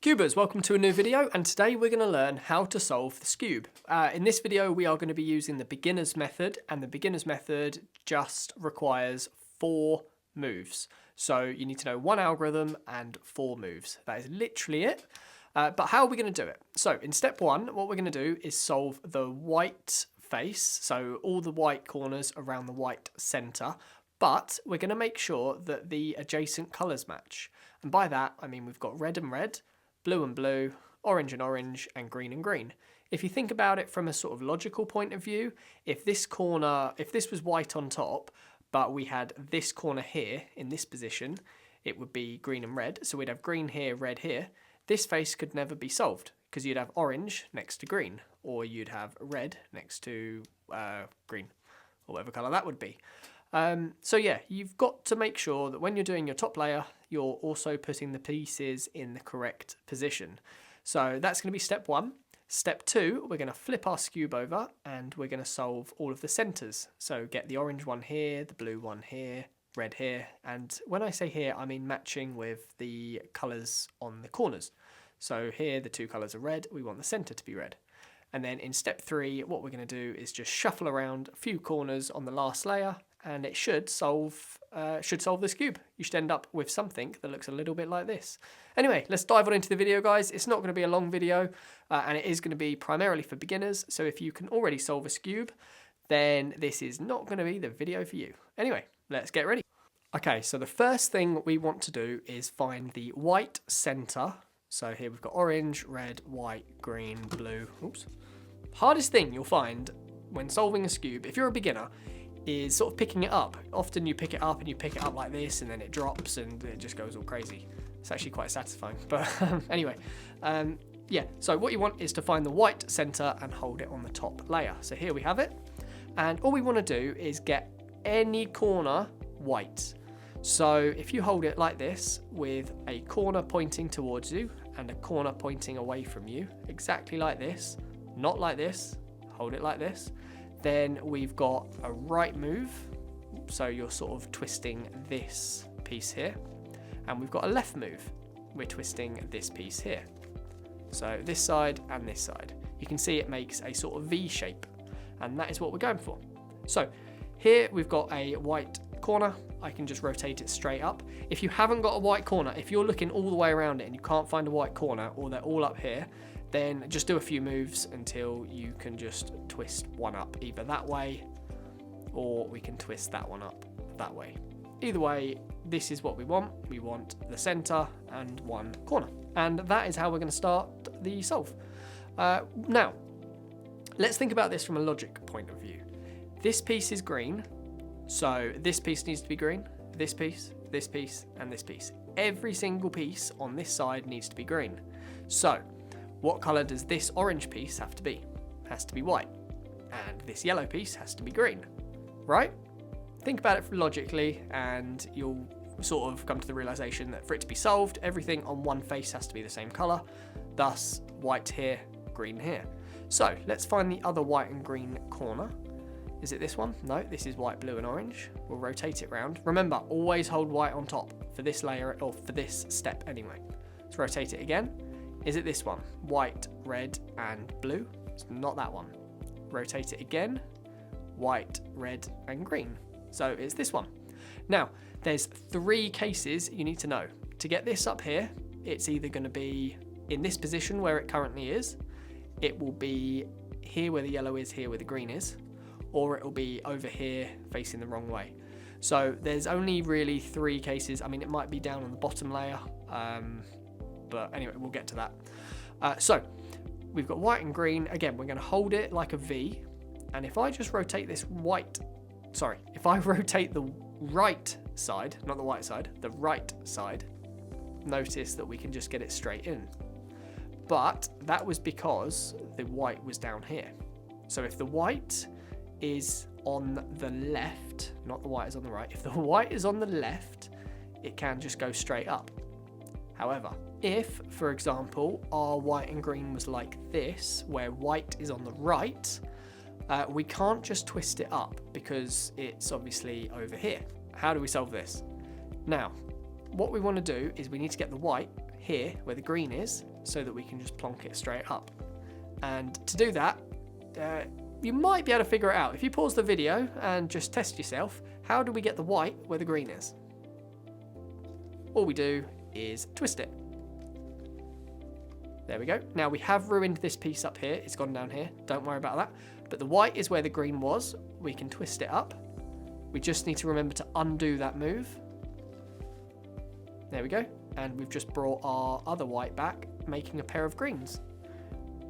Cubers, welcome to a new video, and today we're going to learn how to solve the Skewb. In this video we are going to be using the beginner's method, and the beginner's method just requires 4 moves. So you need to know 1 algorithm and 4 moves. That is literally it. But how are we going to do it? So in step 1, what we're going to do is solve the white face, so all the white corners around the white centre, but we're going to make sure that the adjacent colours match. And by that I mean we've got red and red, blue and blue, orange and orange, and green and green. If you think about it from a sort of logical point of view, if this was white on top, but we had this corner here in this position, it would be green and red. So we'd have green here, red here. This face could never be solved because you'd have orange next to green, or you'd have red next to green, or whatever colour that would be. So yeah, you've got to make sure that when you're doing your top layer, you're also putting the pieces in the correct position. So that's going to be step 1. Step 2, we're going to flip our Skewb over and we're going to solve all of the centres. So get the orange one here, the blue one here, red here, and when I say here, I mean matching with the colours on the corners. So here the 2 colours are red, we want the centre to be red. And then in step 3, what we're going to do is just shuffle around a few corners on the last layer, and it should solve the Skewb. You should end up with something that looks a little bit like this. Anyway, let's dive on into the video, guys. It's not going to be a long video, and it is going to be primarily for beginners. So if you can already solve a Skewb, then this is not going to be the video for you. Anyway, let's get ready. Okay, so the first thing we want to do is find the white centre. So here we've got orange, red, white, green, blue. Oops. Hardest thing you'll find when solving a Skewb, if you're a beginner, is sort of picking it up. Often you pick it up and you pick it up like this and then it drops and it just goes all crazy. It's actually quite satisfying. But anyway, yeah, so what you want is to find the white centre and hold it on the top layer. So here we have it. And all we want to do is get any corner white. So if you hold it like this with a corner pointing towards you and a corner pointing away from you, exactly like this, not like this, hold it like this, then we've got a right move, so you're sort of twisting this piece here, and we've got a left move, we're twisting this piece here. So this side and this side. You can see it makes a sort of V shape, and that is what we're going for. So here we've got a white corner. I can just rotate it straight up. If you haven't got a white corner, if you're looking all the way around it and you can't find a white corner, or they're all up here, then just do a few moves until you can just twist one up either that way, or we can twist that one up that way. Either way, this is what we want. We want the center and 1 corner, and that is how we're going to start the solve. Now let's think about this from a logic point of view. This piece is green, so this piece needs to be green, this piece, and this piece. Every single piece on this side needs to be green. So what colour does this orange piece have to be? It has to be white. And this yellow piece has to be green, right? Think about it logically and you'll sort of come to the realisation that for it to be solved, everything on one face has to be the same colour. Thus, white here, green here. So let's find the other white and green corner. Is it this one? No, this is white, blue and orange. We'll rotate it round. Remember, always hold white on top for this layer, or for this step anyway. Let's rotate it again. Is it this one? White, red, and blue? It's not that one. Rotate it again. White, red, and green. So it's this one. Now, there's 3 cases you need to know. To get this up here, it's either going to be in this position where it currently is, it will be here where the yellow is, here where the green is, or it will be over here facing the wrong way. So there's only really 3 cases. I mean, it might be down on the bottom layer, but anyway, we'll get to that. So we've got white and green. Again, we're going to hold it like a V. And if I just rotate this if I rotate the right side, not the white side, the right side, notice that we can just get it straight in. But that was because the white was down here. So if the white is on the left, not the white is on the right, if the white is on the left, it can just go straight up. However, if, for example, our white and green was like this, where white is on the right, we can't just twist it up because it's obviously over here. How do we solve this? Now, what we want to do is we need to get the white here where the green is so that we can just plonk it straight up. And to do that, you might be able to figure it out. If you pause the video and just test yourself, how do we get the white where the green is? All we do is twist it. There we go. Now we have ruined this piece up here. It's gone down here. Don't worry about that. But the white is where the green was. We can twist it up. We just need to remember to undo that move. There we go. And we've just brought our other white back, making a pair of greens.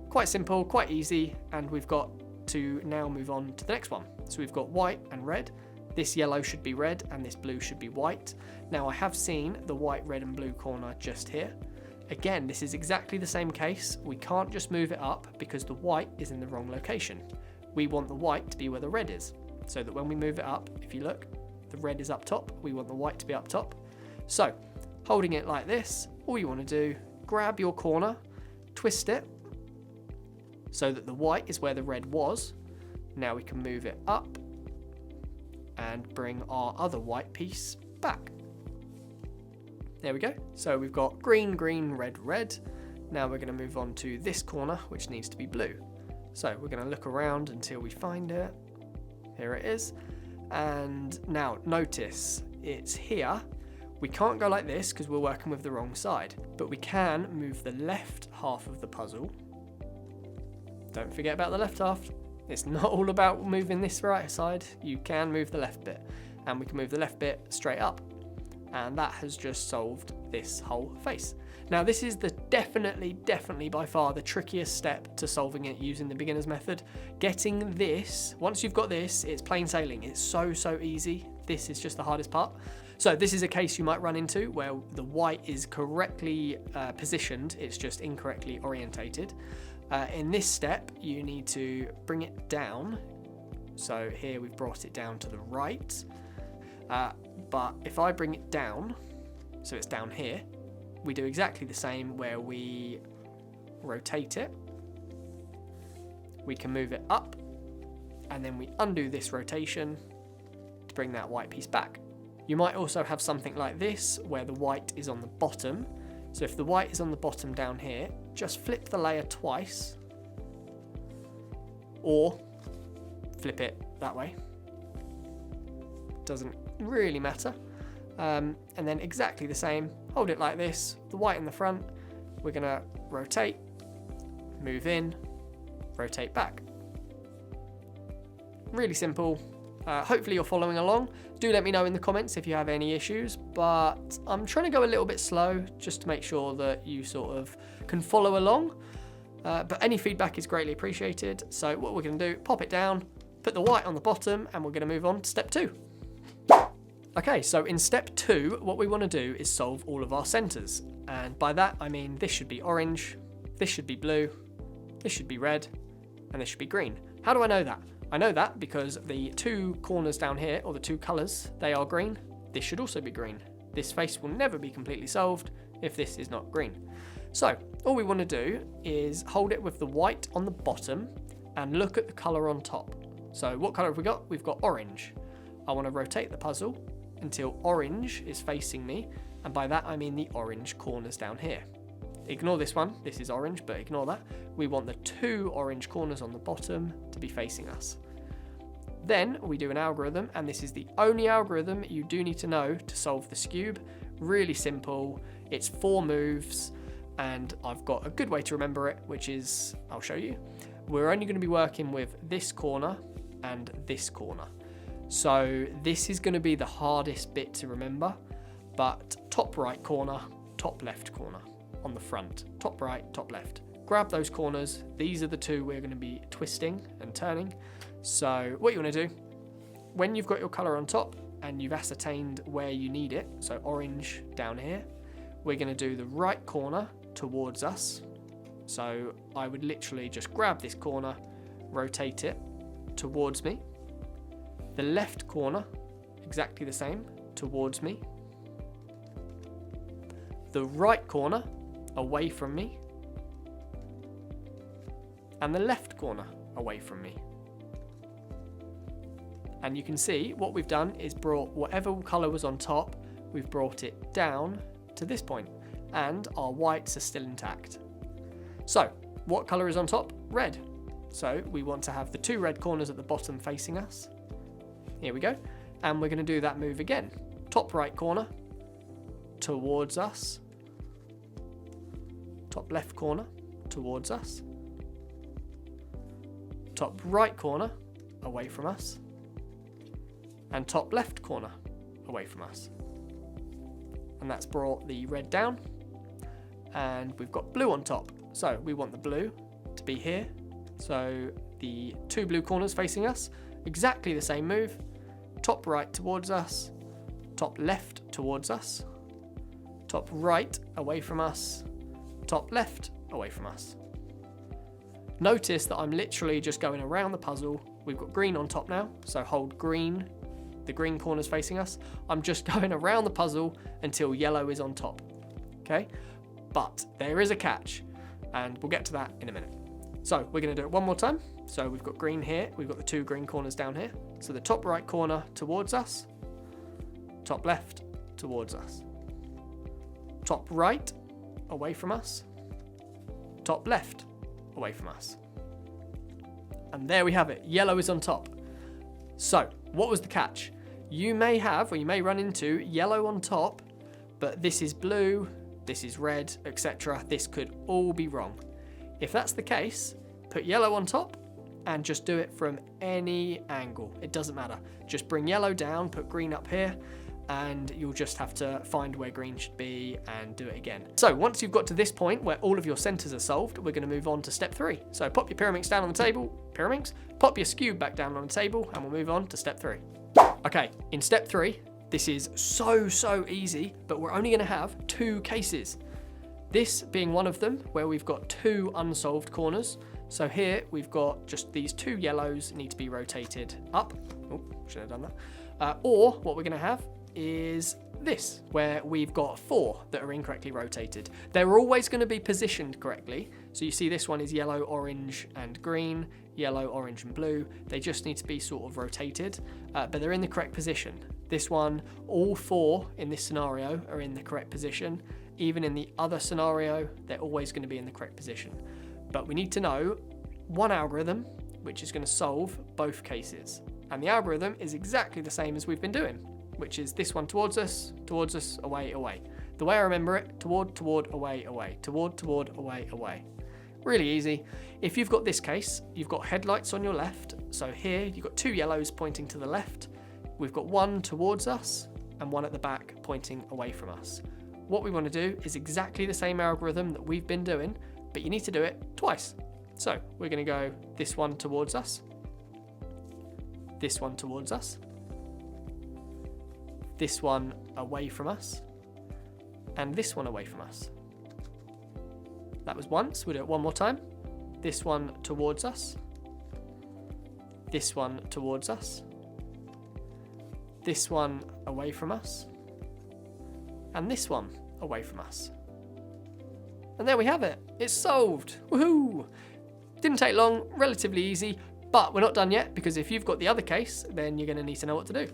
Quite simple, quite easy. And we've got to now move on to the next one. So we've got white and red. This yellow should be red and this blue should be white. Now I have seen the white, red and blue corner just here. Again, this is exactly the same case. We can't just move it up because the white is in the wrong location. We want the white to be where the red is, so that when we move it up, if you look, the red is up top. We want the white to be up top. So, holding it like this, all you want to do, grab your corner, twist it, so that the white is where the red was. Now we can move it up and bring our other white piece back. There we go. So we've got green, green, red, red. Now we're going to move on to this corner, which needs to be blue. So we're going to look around until we find it. Here it is. And now notice it's here. We can't go like this because we're working with the wrong side, but we can move the left half of the puzzle. Don't forget about the left half. It's not all about moving this right side. You can move the left bit, and we can move the left bit straight up. And that has just solved this whole face. Now this is the definitely by far the trickiest step to solving it using the beginner's method. Getting this, once you've got this, it's plain sailing. It's so easy. This is just the hardest part. So this is a case you might run into where the white is correctly positioned, it's just incorrectly orientated. In this step, you need to bring it down. So here we've brought it down to the right. But if I bring it down, so it's down here, we do exactly the same where we rotate it. We can move it up, and then we undo this rotation to bring that white piece back. You might also have something like this, where the white is on the bottom. So if the white is on the bottom down here, just flip the layer twice, or flip it that way. Doesn't really matter. And then exactly the same, hold it like this, the white in the front, we're gonna rotate, move in, rotate back. Really simple. Hopefully you're following along. Do let me know in the comments if you have any issues, but I'm trying to go a little bit slow just to make sure that you sort of can follow along. But any feedback is greatly appreciated. So what we're gonna do, pop it down, put the white on the bottom, and we're gonna move on to step 2. Okay, so in step 2, what we want to do is solve all of our centers. And by that, I mean this should be orange, this should be blue, this should be red, and this should be green. How do I know that? I know that because the 2 corners down here, or the 2 colors, they are green. This should also be green. This face will never be completely solved if this is not green. So all we want to do is hold it with the white on the bottom and look at the color on top. So what color have we got? We've got orange. I want to rotate the puzzle until orange is facing me, and by that I mean the orange corners down here. Ignore this one, this is orange, but ignore that. We want the 2 orange corners on the bottom to be facing us. Then we do an algorithm, and this is the only algorithm you do need to know to solve the Skewb. Really simple, it's 4 moves, and I've got a good way to remember it, which is, I'll show you. We're only going to be working with this corner and this corner. So this is going to be the hardest bit to remember, but top right corner, top left corner on the front, top right, top left. Grab those corners. These are the 2 we're going to be twisting and turning. So what you want to do, when you've got your color on top and you've ascertained where you need it, so orange down here, we're going to do the right corner towards us. So I would literally just grab this corner, rotate it towards me. The left corner, exactly the same, towards me. The right corner, away from me. And the left corner, away from me. And you can see what we've done is brought whatever colour was on top, we've brought it down to this point. and our whites are still intact. So what colour is on top? Red. So we want to have the 2 red corners at the bottom facing us. Here we go. And we're going to do that move again. Top right corner towards us. Top left corner towards us. Top right corner away from us. And top left corner away from us. And that's brought the red down. And we've got blue on top. So we want the blue to be here. So the 2 blue corners facing us, exactly the same move. Top right towards us, top left towards us, top right away from us, top left away from us. Notice that I'm literally just going around the puzzle. We've got green on top now, so hold green, the green corners facing us. I'm just going around the puzzle until yellow is on top, okay? But there is a catch, and we'll get to that in a minute. So we're going to do it one more time. So we've got green here, we've got the 2 green corners down here. So the top right corner towards us, top left towards us, top right away from us, top left away from us. And there we have it, yellow is on top. So what was the catch? You may have, or you may run into yellow on top, but this is blue, this is red, etc. This could all be wrong. If that's the case, put yellow on top and just do it from any angle. It doesn't matter. Just bring yellow down, put green up here, and you'll just have to find where green should be and do it again. So once you've got to this point where all of your centers are solved, we're going to move on to step 3. So pop your Pyraminx down on the table, pop your Skewb back down on the table, and we'll move on to step 3. Okay, in step 3, this is so easy, but we're only going to have 2 cases. This being one of them, where we've got 2 unsolved corners. So here we've got just these 2 yellows need to be rotated up. Oh, should have done that. Or what we're going to have is this, where we've got 4 that are incorrectly rotated. They're always going to be positioned correctly. So you see this one is yellow, orange and green, yellow, orange and blue. They just need to be sort of rotated, but they're in the correct position. This one, all 4 in this scenario are in the correct position. Even in the other scenario, they're always going to be in the correct position. But we need to know one algorithm which is going to solve both cases. And the algorithm is exactly the same as we've been doing, which is this one towards us, away, away. The way I remember it, toward, away, away, toward, away, away. Really easy. If you've got this case, you've got headlights on your left. So here you've got 2 yellows pointing to the left. We've got 1 towards us and 1 at the back pointing away from us. What we want to do is exactly the same algorithm that we've been doing, but you need to do it twice. So we're going to go this one towards us, this one towards us, this one away from us, and this one away from us. That was once. We'll do it one more time. This one towards us, this one towards us, this one away from us, and this one away from us. And there we have it. It's solved. Woohoo! Didn't take long, relatively easy, but we're not done yet, because if you've got the other case, then you're going to need to know what to do.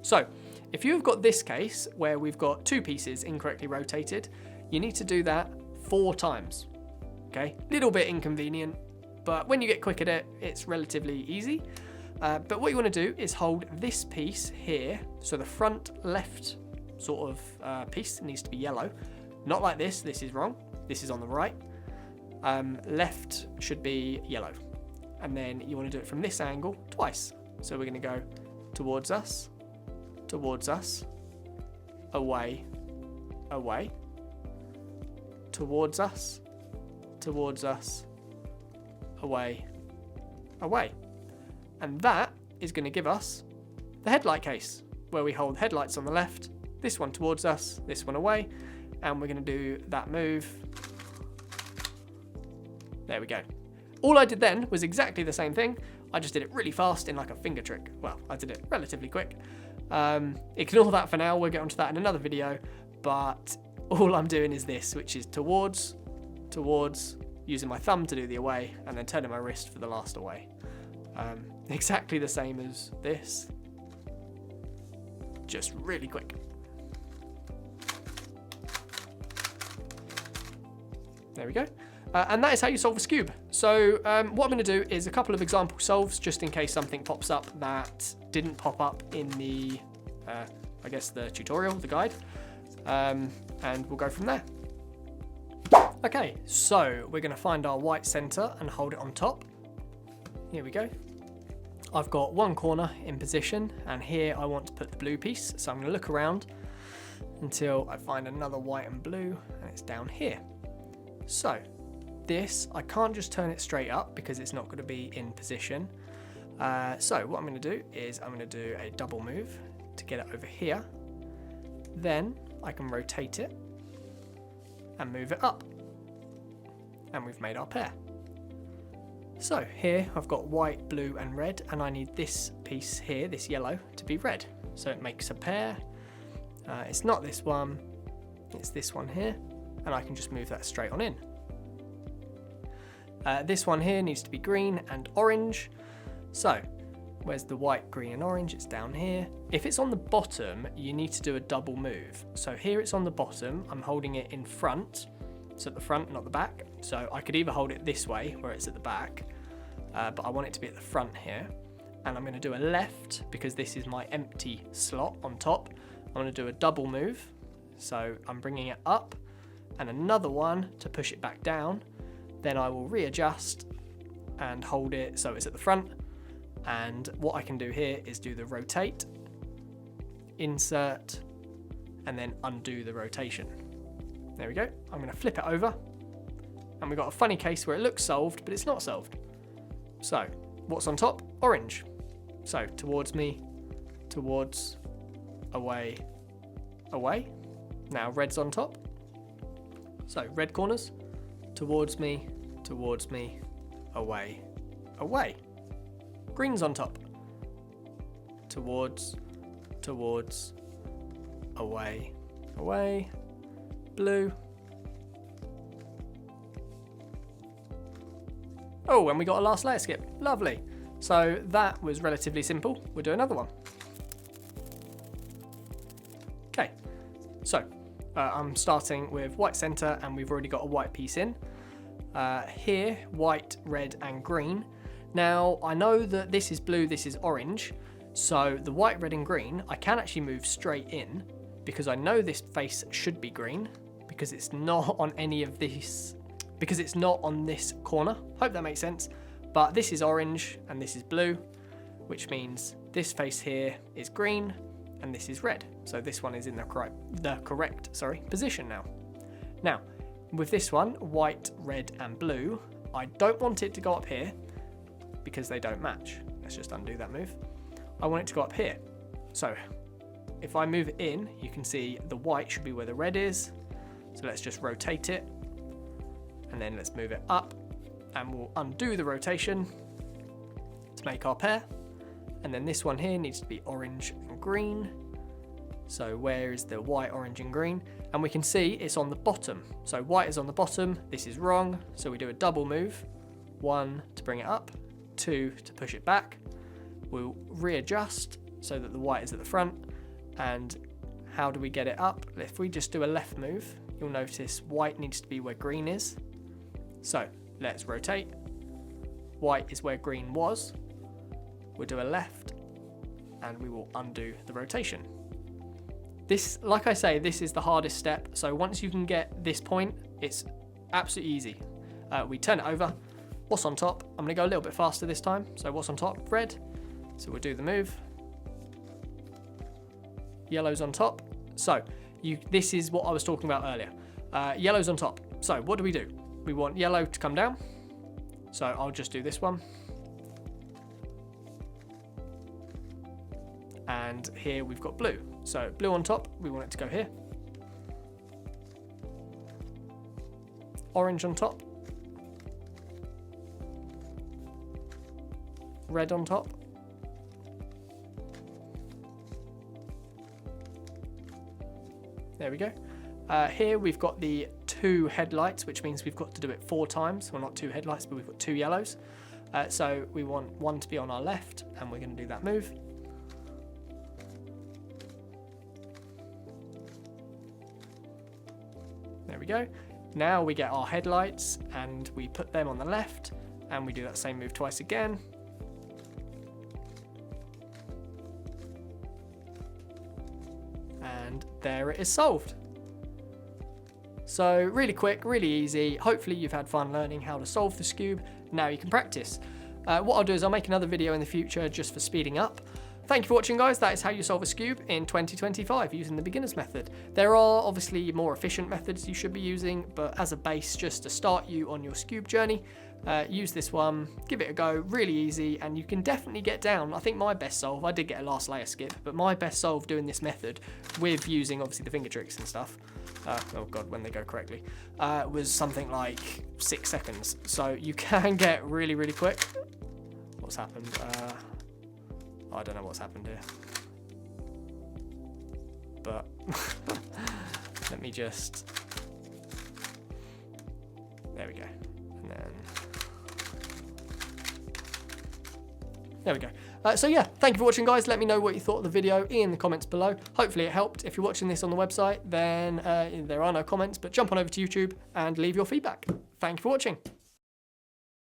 So, if you've got this case where we've got 2 pieces incorrectly rotated, you need to do that 4 times. Okay, little bit inconvenient, but when you get quick at it, it's relatively easy. But what you want to do is hold this piece here, so the front left sort of piece needs to be yellow. Not like this, this is wrong, this is on the right. Left should be yellow. And then you want to do it from this angle twice. So we're going to go towards us, away, away, towards us, away, away. And that is going to give us the headlight case, where we hold headlights on the left, this one towards us, this one away, and we're going to do that move. There we go. All I did then was exactly the same thing. I just did it really fast in like a finger trick. Well, I did it relatively quick. Ignore that for now. We'll get onto that in another video. But all I'm doing is this, which is towards, using my thumb to do the away, and then turning my wrist for the last away. Exactly the same as this. Just really quick. There we go. And that is how you solve a Skewb. So what I'm going to do is a couple of example solves, just in case something pops up that didn't pop up in the, I guess, the tutorial, the guide. And we'll go from there. Okay, so we're going to find our white center and hold it on top. Here we go. I've got one corner in position, and here I want to put the blue piece. So I'm going to look around until I find another white and blue, and it's down here. So this, I can't just turn it straight up because it's not going to be in position. So what I'm going to do is I'm going to do a double move to get it over here. Then I can rotate it and move it up. And we've made our pair. So here I've got white, blue and red, and I need this piece here, this yellow, to be red. So it makes a pair. It's not this one, it's this one here, and I can just move that straight on in. This one here needs to be green and orange. So where's the white, green and orange? It's down here. If it's on the bottom, you need to do a double move. So here it's on the bottom, I'm holding it in front. It's at the front, not the back. So I could either hold it this way, where it's at the back, but I want it to be at the front here. And I'm going to do a left, because this is my empty slot on top. I'm going to do a double move. So I'm bringing it up, and another one to push it back down. Then I will readjust and hold it so it's at the front. And what I can do here is do the rotate, insert, and then undo the rotation. There we go. I'm going to flip it over, and we've got a funny case where it looks solved, but it's not solved. So what's on top? Orange. So towards me, towards, away, away. Now red's on top. So red corners, towards me, away, away. Green's on top. Towards, away, away. Blue. Oh, and we got a last layer skip. Lovely. So that was relatively simple. We'll do another one. Okay, so I'm starting with white center, and we've already got a white piece in. Here, white, red and green. Now, I know that this is blue, this is orange. So the white, red and green, I can actually move straight in, because I know this face should be green, because it's not on any of these, because it's not on this corner. Hope that makes sense. But this is orange and this is blue, which means this face here is green and this is red. So this one is in the correct position now. Now, with this one, white, red and blue, I don't want it to go up here because they don't match. Let's just undo that move. I want it to go up here. So if I move it in, you can see the white should be where the red is. So let's just rotate it, and then let's move it up, and we'll undo the rotation to make our pair. And then this one here needs to be orange and green. So where is the white, orange and green? And we can see it's on the bottom. So white is on the bottom, this is wrong. So we do a double move, 1 to bring it up, 2 to push it back. We'll readjust so that the white is at the front. And how do we get it up? If we just do a left move, you'll notice white needs to be where green is. So let's rotate. White is where green was. We'll do a left, and we will undo the rotation. This, like I say, this is the hardest step. So once you can get this point, it's absolutely easy. We turn it over. What's on top? I'm going to go a little bit faster this time. So what's on top? Red. So we'll do the move. Yellow's on top. So this is what I was talking about earlier. Yellow's on top. So what do? We want yellow to come down. So I'll just do this one. And here we've got blue. So blue on top, we want it to go here. Orange on top. Red on top. There we go. Here we've got the 2 headlights, which means we've got to do it 4 times. Well, not 2 headlights, but we've got 2 yellows. So we want one to be on our left, and we're going to do that move. There we go. Now we get our headlights and we put them on the left, and we do that same move twice again. And there it is solved. So really quick, really easy. Hopefully you've had fun learning how to solve the Skewb. Now you can practice. What I'll do is I'll make another video in the future just for speeding up. Thank you for watching, guys. That is how you solve a Skewb in 2025 using the beginner's method. There are obviously more efficient methods you should be using, but as a base, just to start you on your Skewb journey, use this one, give it a go, really easy, and you can definitely get down. I think my best solve, I did get a last layer skip, but my best solve doing this method with using obviously the finger tricks and stuff, oh god, when they go correctly, was something like 6 seconds. So you can get really, really quick. What's happened? I don't know what's happened here. But let me just, there we go. And then, there we go. So yeah, thank you for watching, guys. Let me know what you thought of the video in the comments below. Hopefully it helped. If you're watching this on the website, then there are no comments, but jump on over to YouTube and leave your feedback. Thank you for watching.